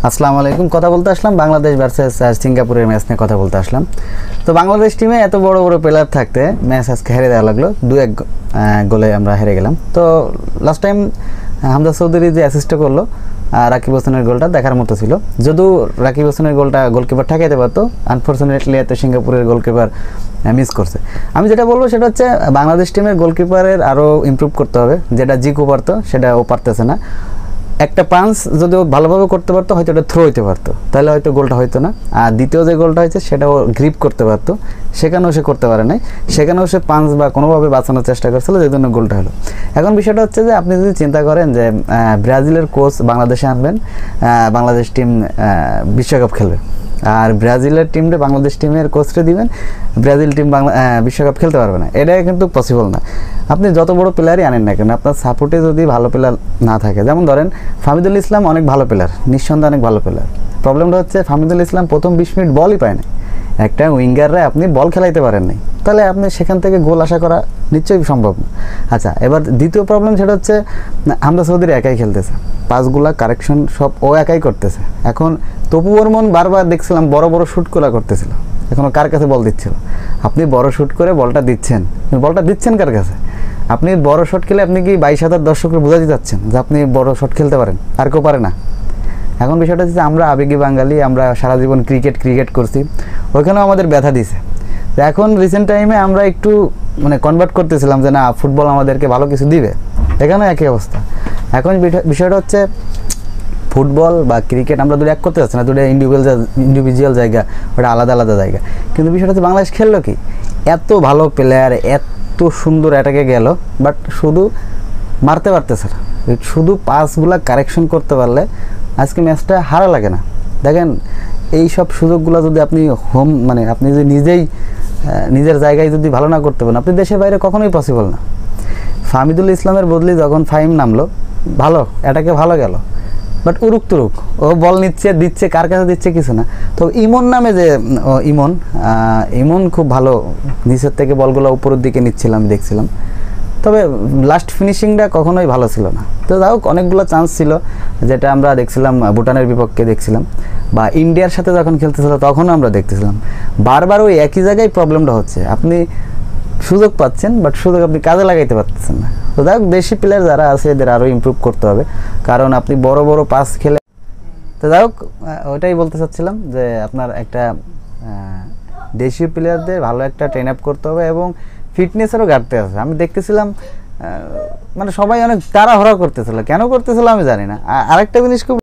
আসসালামু আলাইকুম। কথা বলতে আসলাম বাংলাদেশ ভার্সেস সিঙ্গাপুরের ম্যাচ নিয়ে কথা বলতে আসলাম। তো বাংলাদেশ টিমে এত বড় বড় প্লেয়ার থাকতে ম্যাচ আজকে হেরে দেওয়া লাগলো, 2-1 গোলে আমরা হেরে গেলাম। তো লাস্ট টাইম হামজা চৌধুরী যে অ্যাসিস্টটা করলো রাকিব হোসেনের গোলটা দেখার মতো ছিল, যদিও রাকিব হোসেনের গোলটা গোলকিপার ঠেকাইতে পারতো, আনফর্চুনেটলি এত সিঙ্গাপুরের গোলকিপার মিস করছে। আমি যেটা বলবো সেটা হচ্ছে বাংলাদেশ টিমের গোলকিপারের আরও ইমপ্রুভ করতে হবে, যেটা জিকো পারতো সেটা ও পারতেছে না। একটা পাঞ্চ যদি ও ভালোভাবে করতে পারতো হয়তো ওটা থ্রো হইতে পারতো, তাহলে হয়তো গোলটা হইতো না। আর দ্বিতীয় যে গোলটা হয়েছে সেটা ও গ্রিপ করতে পারতো, সেখানেও সে করতে পারে নাই, সেখানেও সে পাঞ্চ বা কোনোভাবে বাঁচানোর চেষ্টা করছিল, যে জন্য গোলটা হলো। এখন বিষয়টা হচ্ছে যে আপনি যদি চিন্তা করেন যে ব্রাজিলের কোচ বাংলাদেশে আনবেন, বাংলাদেশ টিম বিশ্বকাপ খেলবে, আর ব্রাজিলের টিমটা বাংলাদেশ টিমের কোচটা দিবেন, ব্রাজিল টিম বিশ্বকাপ খেলতে পারবে না, এটা কিন্তু পসিবল না। আপনি যত বড় প্লেয়ারই আনেন না কেন, আপনার সাপোর্টে যদি ভালো প্লেয়ার না থাকে, যেমন ধরেন ফাহমিদুল ইসলাম অনেক ভালো প্লেয়ার, নিঃসন্দেহে অনেক ভালো প্লেয়ার। প্রবলেমটা হচ্ছে ফাহমিদুল ইসলাম প্রথম 20 মিনিট বলই পায় না, একটা উইঙ্গাররা আপনি বল খেলাইতে পারেন নাই, তাহলে আপনি সেখান থেকে গোল আশা করা নিশ্চয়ই সম্ভব না। আচ্ছা, এবার দ্বিতীয় প্রবলেম সেটা হচ্ছে হামজা চৌধুরী একাই খেলতেছে, পাসগুলা কারেকশন সব ও একাই করতেছে। এখন তপু বর্মন বারবার দেখছিলাম বড় বড় শ্যুট করতেছিল, এখনও কার কাছে বল দিচ্ছিল? আপনি বড় শ্যুট করে বলটা দিচ্ছেন কার কাছে? আপনি বড় শট খেলে আপনি কি 22,000 দর্শককে বোঝাতে যাচ্ছেন যে আপনি বড় শট খেলতে পারেন? আর কেউ পারে না। এখন বিষয়টা হচ্ছে আমরা আবেগী বাঙালি, আমরা সারা জীবন ক্রিকেট করছি, ওইখানেও আমাদের ব্যথা দিছে। তো এখন রিসেন্ট টাইমে আমরা একটু কনভার্ট করতেছিলাম যে না, ফুটবল আমাদেরকে ভালো কিছু দিবে, এখানেও একই অবস্থা। এখন বিষয়টা হচ্ছে ফুটবল বা ক্রিকেট আমরা দুটো এক করতে যাচ্ছি না, দুটো ইন্ডিভিজুয়াল জায়গা, ওটা আলাদা আলাদা জায়গা। কিন্তু বিষয়টা হচ্ছে বাংলাদেশ খেললো কি, এত ভালো প্লেয়ার, এত সুন্দর অ্যাটাকে গেল, বাট শুধু মারতে পারতেছে না, শুধু পাসগুলা কারেকশন করতে পারলে আজকে ম্যাচটা হারা লাগে না। দেখেন এই সব সুযোগগুলো যদি আপনি আপনি যদি নিজের জায়গায় যদি ভালো না করতে পারেন, আপনি দেশের বাইরে কখনোই পসিবল না। ফাহমিদুল ইসলামের বদলি যখন ফাহিম নামলো, ভালো অ্যাটাকে ভালো গেল, বাট উরুক তুরুক ও বল দিচ্ছে কার কাছে দিচ্ছে কিছু না। তো ইমন নামে যে ইমন খুব ভালো নিচের থেকে বলগুলো উপরের দিকে নিচ্ছিল, আমি দেখছিলাম, তবে লাস্ট ফিনিশিংটা কখনোই ভালো ছিল না। তো যাই হোক, অনেকগুলো চান্স ছিল, যেটা আমরা দেখছিলাম ভুটানের বিপক্ষে দেখছিলাম, বা ইন্ডিয়ার সাথে যখন খেলতেছিল তখনও আমরা দেখতেছিলাম। বারবার ওই একই জায়গায় প্রবলেমটা হচ্ছে, আপনি সুযোগ পাচ্ছেন বাট সুযোগ আপনি কাজে লাগাইতে পারতেছেন না। তো যাই হোক, দেশি প্লেয়ার যারা আছে এদের আরও ইমপ্রুভ করতে হবে, কারণ আপনি বড় বড় পাস খেলে। তো যাই হোক, ওইটাই বলতে চাচ্ছিলাম যে আপনার একটা দেশীয় প্লেয়ারদের ভালো একটা ট্রেন আপ করতে হবে, এবং ফিটনেসেরও ঘাটতি আছে। আমি দেখতেছিলাম সবাই অনেক তাড়াহুড়া করতেছিল, কেন করতেছিল আমি জানি না। আরেকটা জিনিস খুব